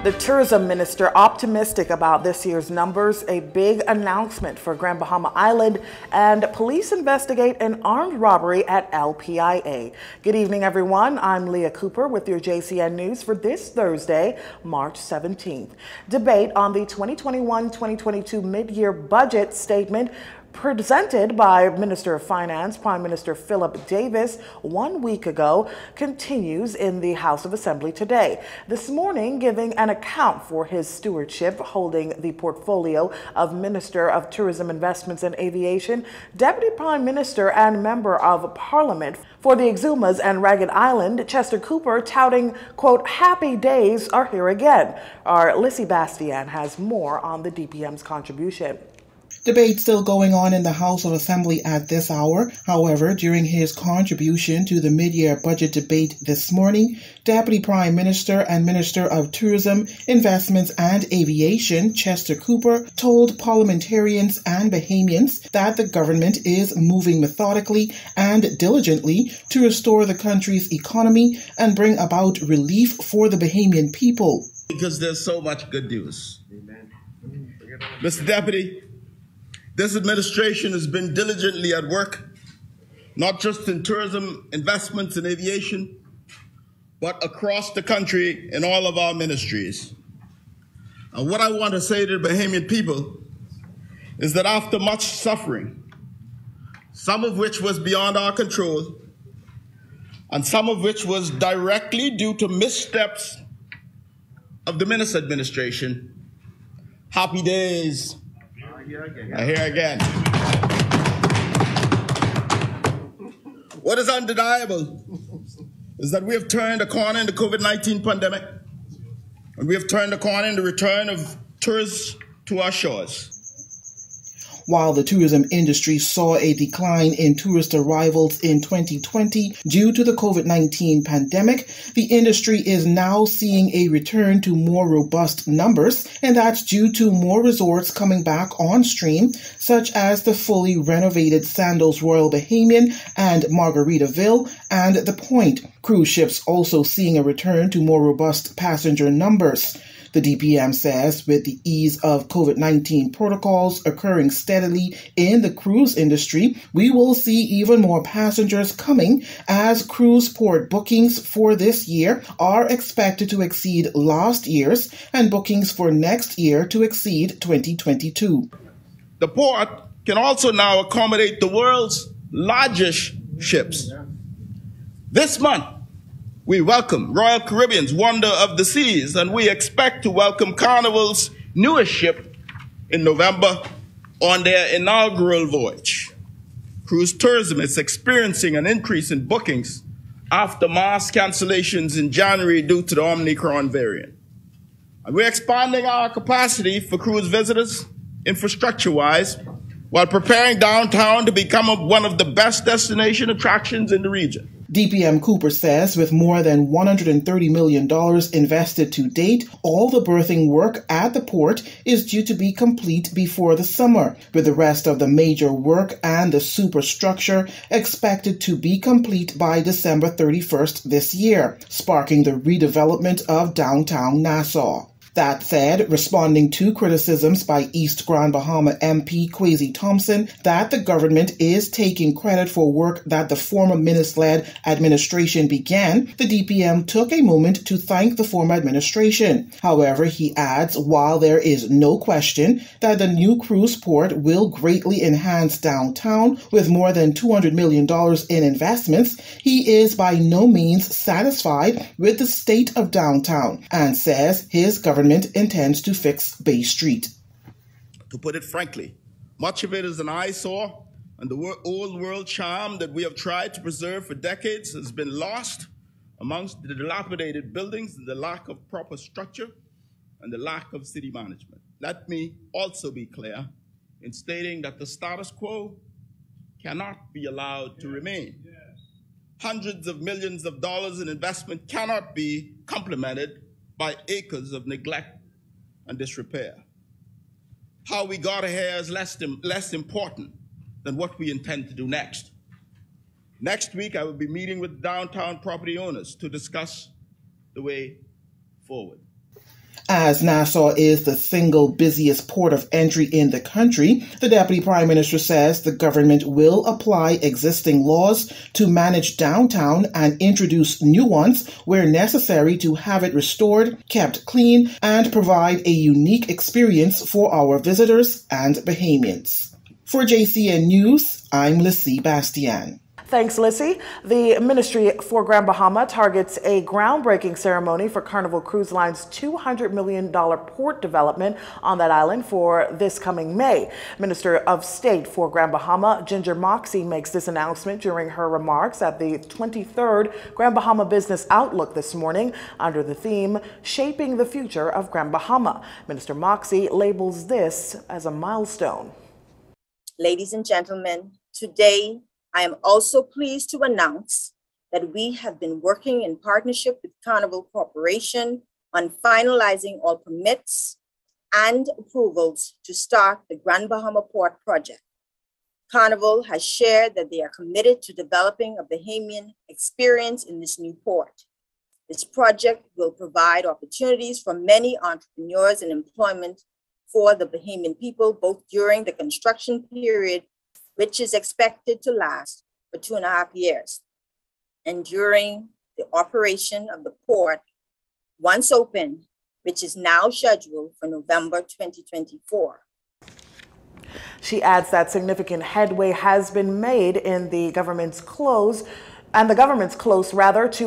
The tourism minister optimistic about this year's numbers, a big announcement for Grand Bahama Island, and police investigate an armed robbery at LPIA. Good evening, everyone. I'm Leah Cooper with your JCN News for this Thursday, March 17th. Debate on the 2021-2022 mid-year budget statement presented by Minister of Finance, Prime Minister Philip Davis 1 week ago, continues in the House of Assembly today. This morning, giving an account for his stewardship, holding the portfolio of Minister of Tourism, Investments and Aviation, Deputy Prime Minister and Member of Parliament for the Exumas and Ragged Island, Chester Cooper, touting, quote, "happy days are here again." Our Lissy Bastian has more on the DPM's contribution. Debate still going on in the House of Assembly at this hour. However, during his contribution to the mid-year budget debate this morning, Deputy Prime Minister and Minister of Tourism, Investments and Aviation, Chester Cooper, told parliamentarians and Bahamians that the government is moving methodically and diligently to restore the country's economy and bring about relief for the Bahamian people. Because there's so much good news. Amen. Mr. Deputy, this administration has been diligently at work, not just in tourism, investments, and aviation, but across the country in all of our ministries. And what I want to say to the Bahamian people is that after much suffering, some of which was beyond our control, and some of which was directly due to missteps of the Minister administration, happy days are here again. What is undeniable is that we have turned a corner in the COVID-19 pandemic, and we have turned a corner in the return of tourists to our shores. While the tourism industry saw a decline in tourist arrivals in 2020 due to the COVID-19 pandemic, the industry is now seeing a return to more robust numbers, and that's due to more resorts coming back on stream, such as the fully renovated Sandals Royal Bahamian and Margaritaville and The Point. Cruise ships also seeing a return to more robust passenger numbers. The DPM says with the ease of COVID-19 protocols occurring steadily in the cruise industry, we will see even more passengers coming as cruise port bookings for this year are expected to exceed last year's and bookings for next year to exceed 2022. The port can also now accommodate the world's largest ships. This month, we welcome Royal Caribbean's Wonder of the Seas, and we expect to welcome Carnival's newest ship in November on their inaugural voyage. Cruise tourism is experiencing an increase in bookings after mass cancellations in January due to the Omicron variant. And we're expanding our capacity for cruise visitors, infrastructure-wise, while preparing downtown to become one of the best destination attractions in the region. DPM Cooper says with more than $130 million invested to date, all the berthing work at the port is due to be complete before the summer, with the rest of the major work and the superstructure expected to be complete by December 31st this year, sparking the redevelopment of downtown Nassau. That said, responding to criticisms by East Grand Bahama MP Kwesi Thompson that the government is taking credit for work that the former minister-led administration began, the DPM took a moment to thank the former administration. However, he adds, while there is no question that the new cruise port will greatly enhance downtown with more than $200 million in investments, he is by no means satisfied with the state of downtown and says his government intends to fix Bay Street. To put it frankly, much of it is an eyesore, and the old world charm that we have tried to preserve for decades has been lost amongst the dilapidated buildings and the lack of proper structure and the lack of city management. Let me also be clear in stating that the status quo cannot be allowed to remain. Hundreds of millions of dollars in investment cannot be complemented by acres of neglect and disrepair. How we got here is less important than what we intend to do next. Next week, I will be meeting with downtown property owners to discuss the way forward. As Nassau is the single busiest port of entry in the country, the Deputy Prime Minister says the government will apply existing laws to manage downtown and introduce new ones where necessary to have it restored, kept clean, and provide a unique experience for our visitors and Bahamians. For JCN News, I'm Lissy Bastian. Thanks, Lissy. The Ministry for Grand Bahama targets a groundbreaking ceremony for Carnival Cruise Line's $200 million port development on that island for this coming May. Minister of State for Grand Bahama, Ginger Moxie, makes this announcement during her remarks at the 23rd Grand Bahama Business Outlook this morning under the theme, Shaping the Future of Grand Bahama. Minister Moxie labels this as a milestone. Ladies and gentlemen, today, I am also pleased to announce that we have been working in partnership with Carnival Corporation on finalizing all permits and approvals to start the Grand Bahama Port project. Carnival has shared that they are committed to developing a Bahamian experience in this new port. This project will provide opportunities for many entrepreneurs and employment for the Bahamian people, both during the construction period, which is expected to last for 2.5 years, and during the operation of the port, once open, which is now scheduled for November 2024. She adds that significant headway has been made in the government's close to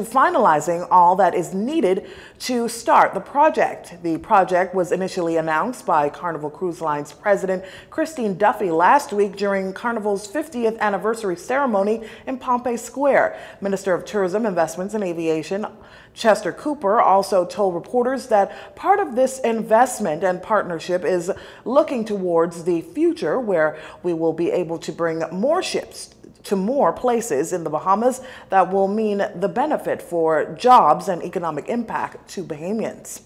finalizing all that is needed to start the project. The project was initially announced by Carnival Cruise Line's president, Christine Duffy, last week during Carnival's 50th anniversary ceremony in Pompey Square. Minister of Tourism, Investments and Aviation, Chester Cooper, also told reporters that part of this investment and partnership is looking towards the future where we will be able to bring more ships to more places in the Bahamas that will mean the benefit for jobs and economic impact to Bahamians.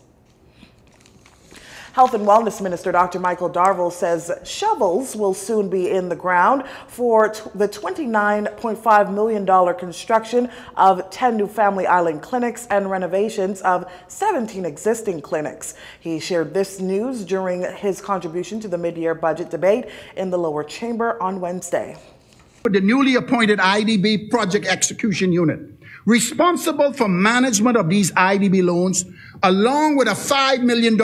Health and Wellness Minister Dr. Michael Darville says shovels will soon be in the ground for the $29.5 million construction of 10 new Family Island clinics and renovations of 17 existing clinics. He shared this news during his contribution to the mid-year budget debate in the lower chamber on Wednesday. The newly appointed IDB Project Execution Unit, responsible for management of these IDB loans, along with a $5 million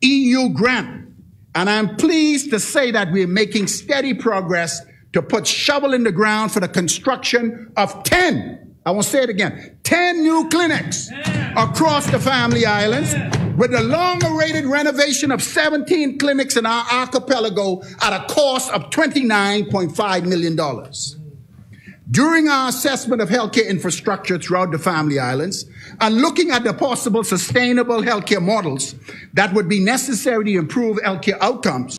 EU grant. And I'm pleased to say that we're making steady progress to put shovel in the ground for the construction of 10, I will say it again, 10 new clinics across the Family Islands, with the long-awaited renovation of 17 clinics in our archipelago at a cost of $29.5 million. During our assessment of healthcare infrastructure throughout the Family Islands and looking at the possible sustainable healthcare models that would be necessary to improve healthcare outcomes,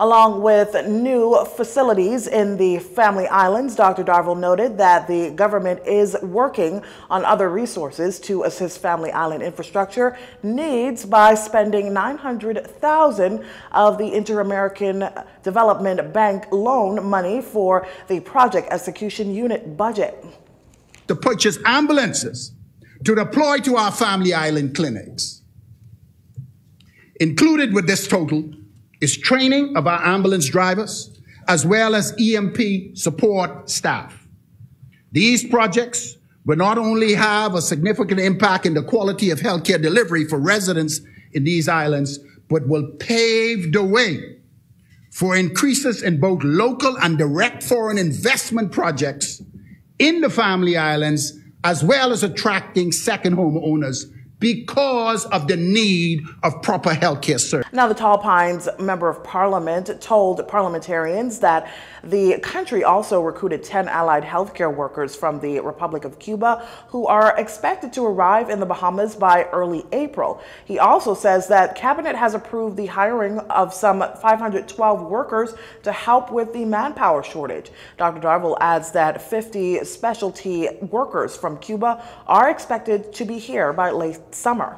along with new facilities in the Family Islands, Dr. Darville noted that the government is working on other resources to assist Family Island infrastructure needs by spending $900,000 of the Inter-American Development Bank loan money for the Project Execution Unit budget. To purchase ambulances to deploy to our Family Island clinics. Included with this total is training of our ambulance drivers, as well as EMP support staff. These projects will not only have a significant impact in the quality of healthcare delivery for residents in these islands, but will pave the way for increases in both local and direct foreign investment projects in the Family Islands, as well as attracting second home owners because of the need of proper healthcare service. Now, the Tall Pines Member of Parliament told parliamentarians that the country also recruited 10 allied healthcare workers from the Republic of Cuba who are expected to arrive in the Bahamas by early April. He also says that Cabinet has approved the hiring of some 512 workers to help with the manpower shortage. Dr. Darville adds that 50 specialty workers from Cuba are expected to be here by late summer.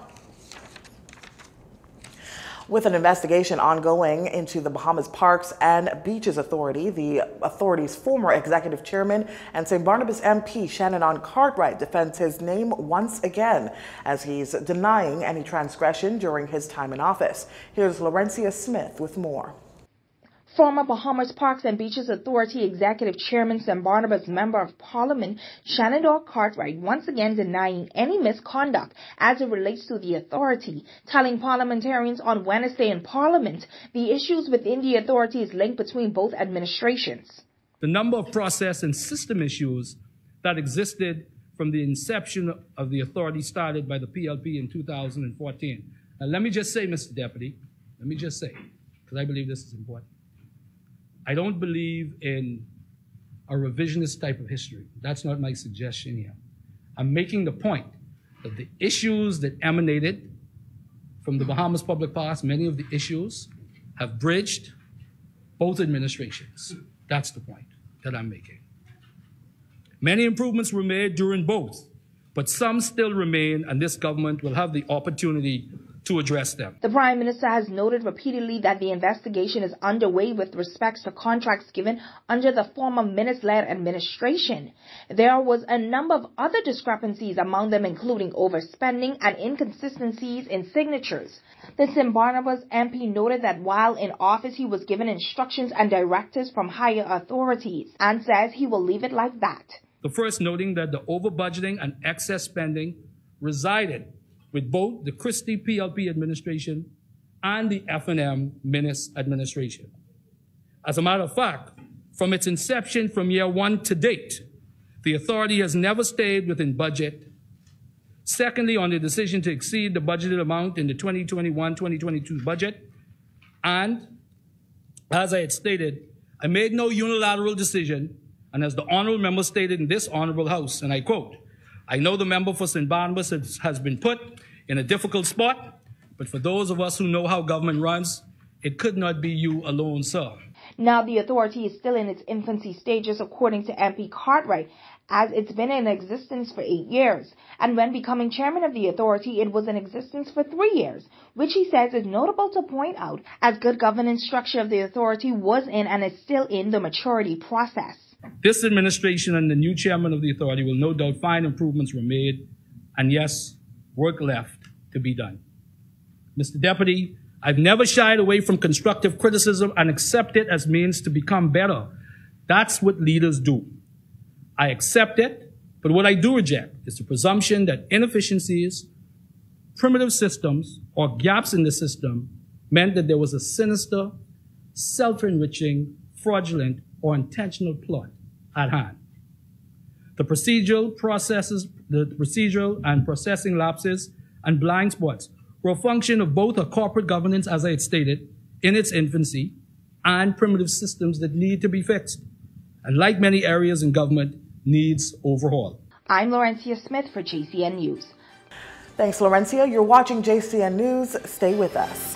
With an investigation ongoing into the Bahamas Parks and Beaches Authority, the authority's former executive chairman and St. Barnabas MP Shannon Cartwright defends his name once again as he's denying any transgression during his time in office. Here's Laurencia Smith with more. Former Bahamas Parks and Beaches Authority Executive Chairman St. Barnabas Member of Parliament Shannon Cartwright once again denying any misconduct as it relates to the authority, telling parliamentarians on Wednesday in Parliament the issues within the authority is linked between both administrations. The number of process and system issues that existed from the inception of the authority started by the PLP in 2014. Now, let me just say, Mr. Deputy, because I believe this is important. I don't believe in a revisionist type of history. That's not my suggestion here. I'm making the point that the issues that emanated from the Bahamas Public Parks, many of the issues have bridged both administrations. That's the point that I'm making. Many improvements were made during both, but some still remain, and this government will have the opportunity to address them. The Prime Minister has noted repeatedly that the investigation is underway with respect to contracts given under the former minister-led administration. There was a number of other discrepancies, among them including overspending and inconsistencies in signatures. The St. Barnabas MP noted that while in office he was given instructions and directives from higher authorities and says he will leave it like that. The first noting that the over-budgeting and excess spending resided with both the Christie PLP administration and the F&M Minis administration. As a matter of fact, from its inception from year one to date, the authority has never stayed within budget. Secondly, on the decision to exceed the budgeted amount in the 2021-2022 budget, and as I had stated, I made no unilateral decision, and as the honorable member stated in this honorable house, and I quote, I know the member for St. Barnabas has been put in a difficult spot, but for those of us who know how government runs, it could not be you alone, sir. Now the authority is still in its infancy stages, according to MP Cartwright, as it's been in existence for 8 years. And when becoming chairman of the authority, it was in existence for 3 years, which he says is notable to point out, as good governance structure of the authority was in and is still in the maturity process. This administration and the new chairman of the authority will no doubt find improvements were made, and yes, work left to be done. Mr. Deputy, I've never shied away from constructive criticism and accept it as means to become better. That's what leaders do. I accept it, but what I do reject is the presumption that inefficiencies, primitive systems, or gaps in the system meant that there was a sinister, self-enriching, fraudulent, or intentional plot at hand. The procedural and processing lapses and blind spots were a function of both a corporate governance, as I had stated, in its infancy, and primitive systems that need to be fixed, and like many areas in government, needs overhaul. I'm Laurencia Smith for JCN News. Thanks, Laurencia. You're watching JCN News. Stay with us.